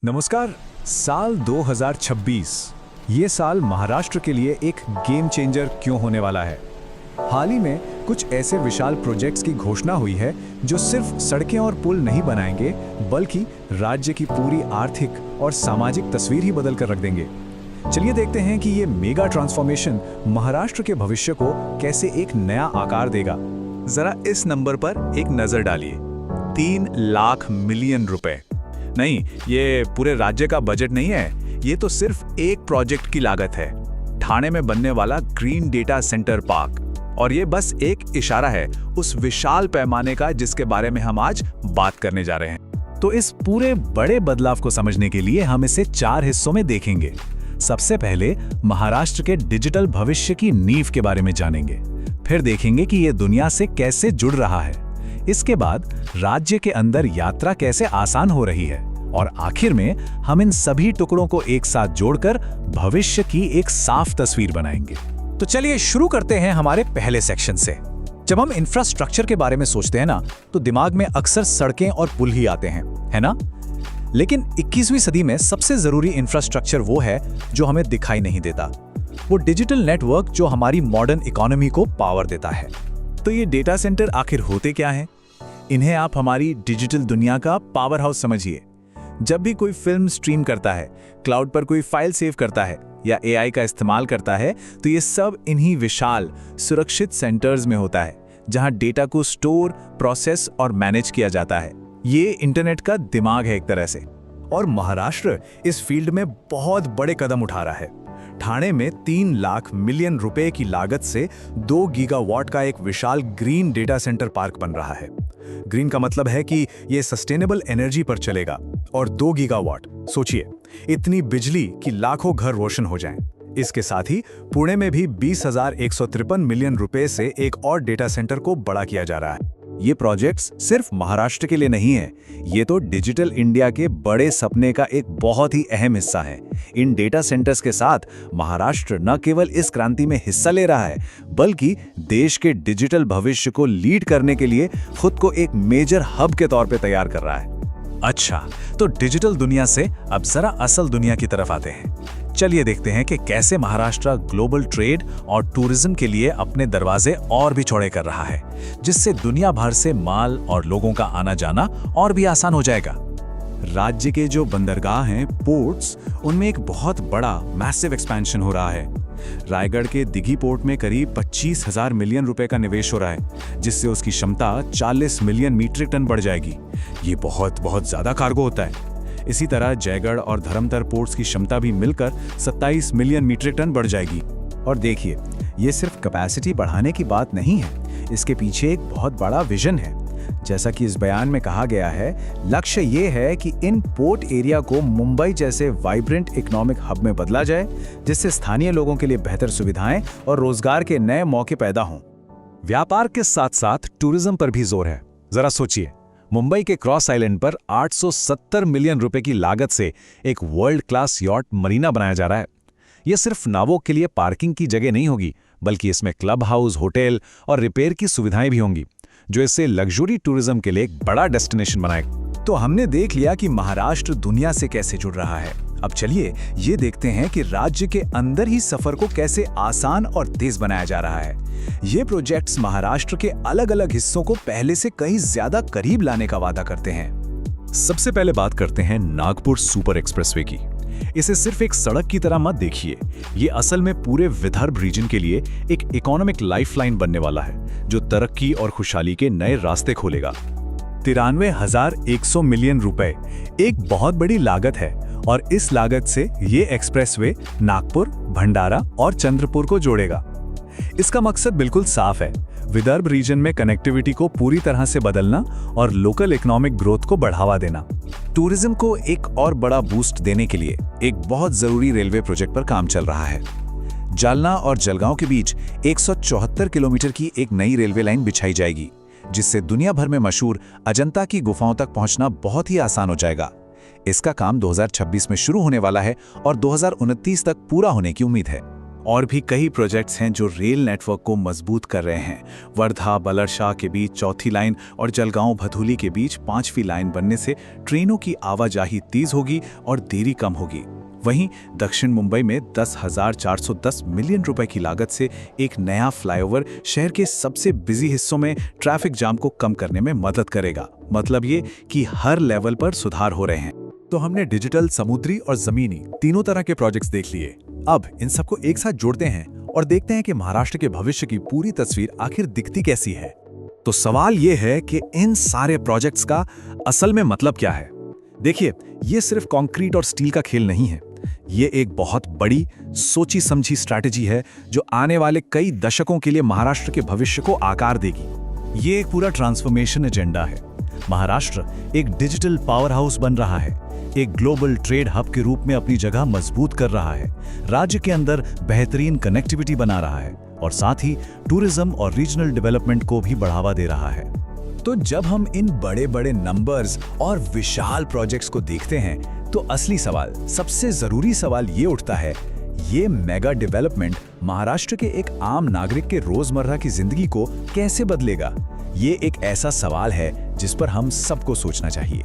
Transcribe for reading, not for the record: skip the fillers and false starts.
नमस्कार। साल 2026 ये साल महाराष्ट्र के लिए एक गेम चेंजर क्यों होने वाला है। हाल ही में कुछ ऐसे विशाल प्रोजेक्ट्स की घोषणा हुई है जो सिर्फ सड़कें और पुल नहीं बनाएंगे बल्कि राज्य की पूरी आर्थिक और सामाजिक तस्वीर ही बदल कर रख देंगे। चलिए देखते हैं कि ये मेगा ट्रांसफॉर्मेशन महाराष्ट्र के भविष्य को कैसे एक नया आकार देगा। जरा इस नंबर पर एक नजर डालिए। 3 लाख मिलियन रुपए। नहीं, ये पूरे राज्य का बजट नहीं है, ये तो सिर्फ एक प्रोजेक्ट की लागत है, ठाणे में बनने वाला ग्रीन डेटा सेंटर पार्क। और ये बस एक इशारा है उस विशाल पैमाने का जिसके बारे में हम आज बात करने जा रहे हैं। तो इस पूरे बड़े बदलाव को समझने के लिए हम इसे 4 हिस्सों में देखेंगे। सबसे पहले महाराष्ट्र के डिजिटल भविष्य की नींव के बारे में जानेंगे, फिर देखेंगे कि ये दुनिया से कैसे जुड़ रहा है। इसके बाद राज्य के अंदर यात्रा कैसे आसान हो रही है और आखिर में हम इन सभी टुकड़ों को एक साथ जोड़कर भविष्य की एक साफ तस्वीर बनाएंगे। तो चलिए शुरू करते हैं हमारे पहले सेक्शन से। जब हम इंफ्रास्ट्रक्चर के बारे में सोचते हैं ना, तो दिमाग में अक्सर सड़कें और पुल ही आते हैं, है ना? लेकिन 21वीं सदी में सबसे जरूरी इंफ्रास्ट्रक्चर वो है जो हमें दिखाई नहीं देता। वो डिजिटल नेटवर्क जो हमारी मॉडर्न इकोनॉमी को पावर देता है। तो ये डेटा सेंटर आखिर होते क्या हैं? इन्हें आप हमारी डिजिटल दुनिया का पावर हाउस समझिए। जब भी कोई फिल्म स्ट्रीम करता है, क्लाउड पर कोई फाइल सेव करता है या एआई का इस्तेमाल करता है, तो ये सब इन्हीं विशाल सुरक्षित सेंटर्स में होता है जहां डेटा को स्टोर, प्रोसेस और मैनेज किया जाता है। ये इंटरनेट का दिमाग है एक तरह से। और महाराष्ट्र इस फील्ड में बहुत बड़े कदम उठा रहा है। ठाणे में 3 लाख मिलियन रुपए की लागत से 2 गीगावाट का एक विशाल ग्रीन डेटा सेंटर पार्क बन रहा है। ग्रीन का मतलब है कि ये सस्टेनेबल एनर्जी पर चलेगा। और 2 गीगावाट, सोचिए, इतनी बिजली कि लाखों घर रोशन हो जाएं। इसके साथ ही पुणे में भी 20,153 मिलियन रुपए से एक और डेटा सेंटर को बड़ा किया जा रहा है। ये प्रोजेक्ट्स सिर्फ महाराष्ट्र के लिए नहीं है, ये तो डिजिटल इंडिया के बड़े सपने का एक बहुत ही अहम हिस्सा है। इन डेटा सेंटर्स के साथ महाराष्ट्र न केवल इस क्रांति में हिस्सा ले रहा है, बल्कि देश के डिजिटल भविष्य को लीड करने के लिए खुद को एक मेजर हब के तौर पे तैयार कर रहा है। अच्छा, तो डिजिटल दुनिया से अब जरा असल दुनिया की तरफ आते हैं। चलिए देखते हैं कि कैसे महाराष्ट्र ग्लोबल ट्रेड और टूरिज्म के लिए अपने दरवाजे और भी चौड़े कर रहा है, जिससे दुनिया भर से माल और लोगों का आना जाना और भी आसान हो जाएगा। राज्य के जो बंदरगाह हैं, पोर्ट्स, उनमें एक बहुत बड़ा मैसिव एक्सपेंशन हो रहा है। रायगढ़ के दिघी पोर्ट में करीब 25,000 मिलियन रुपए का निवेश हो रहा है, जिससे उसकी क्षमता 40 मिलियन मीट्रिक टन बढ़ जाएगी। ये बहुत ज्यादा कार्गो होता है। इसी तरह जयगढ़ और धर्मतर पोर्ट्स की क्षमता भी मिलकर 27 मिलियन मीट्रिक टन बढ़ जाएगी। और देखिए, ये सिर्फ कैपेसिटी बढ़ाने की बात नहीं है, इसके पीछे एक बहुत बड़ा विजन है। जैसा कि इस बयान में कहा गया है, लक्ष्य ये है कि इन पोर्ट एरिया को मुंबई जैसे वाइब्रेंट इकोनॉमिक हब में बदला जाए, जिससे स्थानीय लोगों के लिए बेहतर सुविधाएं और रोजगार के नए मौके पैदा हों। व्यापार के साथ साथ टूरिज्म पर भी जोर है। जरा सोचिए, मुंबई के क्रॉस आइलैंड पर 870 मिलियन रुपए की लागत से एक वर्ल्ड क्लास यॉट मरीना बनाया जा रहा है। यह सिर्फ नावों के लिए पार्किंग की जगह नहीं होगी, बल्कि इसमें क्लब हाउस, होटल और रिपेयर की सुविधाएं भी होंगी, जो इसे लग्जरी टूरिज्म के लिए एक बड़ा डेस्टिनेशन बनाएगा। तो हमने देख लिया कि महाराष्ट्र दुनिया से कैसे जुड़ रहा है। अब चलिए ये देखते हैं कि राज्य के अंदर ही सफर को कैसे आसान और तेज बनाया जा रहा है। ये प्रोजेक्ट्स महाराष्ट्र के अलग-अलग हिस्सों को पहले से कहीं ज्यादा करीब लाने का वादा करते हैं। सबसे पहले बात करते हैं नागपुर सुपर एक्सप्रेसवे की। इसे सिर्फ एक सड़क की तरह मत देखिए, ये असल में पूरे विदर्भ रीजन के लिए एक इकोनॉमिक लाइफलाइन बनने वाला है, जो तरक्की और खुशहाली के नए रास्ते खोलेगा। 93,100 मिलियन रुपए एक बहुत बड़ी लागत है और इस लागत से ये एक्सप्रेसवे नागपुर, भंडारा और चंद्रपुर को जोड़ेगा। इसका मकसद बिल्कुल साफ है, विदर्भ रीजन में कनेक्टिविटी को पूरी तरह से बदलना और लोकल इकोनॉमिक ग्रोथ को बढ़ावा देना। टूरिज्म को एक और बड़ा बूस्ट देने के लिए एक बहुत जरूरी रेलवे प्रोजेक्ट पर काम चल रहा है। जालना और जलगांव के बीच 174 किलोमीटर की एक नई रेलवे लाइन बिछाई जाएगी, जिससे दुनिया भर में मशहूर अजंता की गुफाओं तक पहुंचना बहुत ही आसान हो जाएगा। इसका काम 2026 में शुरू होने वाला है और 2029 तक पूरा होने की उम्मीद है। और भी कई प्रोजेक्ट्स हैं जो रेल नेटवर्क को मजबूत कर रहे हैं। वर्धा बलरशाह के बीच चौथी लाइन और जलगांव भदोली के बीच पांचवी लाइन बनने से ट्रेनों की आवाजाही तेज होगी और देरी कम होगी। वहीं दक्षिण मुंबई में 10,410 मिलियन रुपए की लागत से एक नया फ्लाईओवर शहर के सबसे बिजी हिस्सों में ट्रैफिक जाम को कम करने में मदद करेगा। मतलब ये कि हर लेवल पर सुधार हो रहे हैं। तो हमने डिजिटल, समुद्री और जमीनी तीनों तरह के प्रोजेक्ट्स देख लिए। अब इन सबको एक साथ जोड़ते हैं और देखते हैं कि महाराष्ट्र के भविष्य की पूरी तस्वीर आखिर दिखती कैसी है। तो सवाल ये है कि इन सारे प्रोजेक्ट्स का असल में मतलब क्या है। देखिए, ये सिर्फ कंक्रीट और स्टील का खेल नहीं है। ये एक बहुत बड़ी सोची समझी स्ट्रैटेजी है जो आने वाले कई दशकों के लिए महाराष्ट्र के भविष्य को आकार देगी। ये एक पूरा ट्रांसफॉर्मेशन एजेंडा है। महाराष्ट्र एक डिजिटल पावर हाउस बन रहा है, एक ग्लोबल ट्रेड हब के रूप में अपनी जगह मजबूत कर रहा है, राज्य के अंदर बेहतरीन कनेक्टिविटी बना रहा है और साथ ही टूरिज्म और रीजनल डेवलपमेंट को भी बढ़ावा दे रहा है। तो जब हम इन बड़े बड़े नंबर्स और विशाल प्रोजेक्ट्स को देखते हैं तो असली सवाल, सबसे जरूरी सवाल ये उठता है, ये मेगा डेवलपमेंट महाराष्ट्र के एक आम नागरिक के रोजमर्रा की जिंदगी को कैसे बदलेगा? ये एक ऐसा सवाल है जिस पर हम सबको सोचना चाहिए।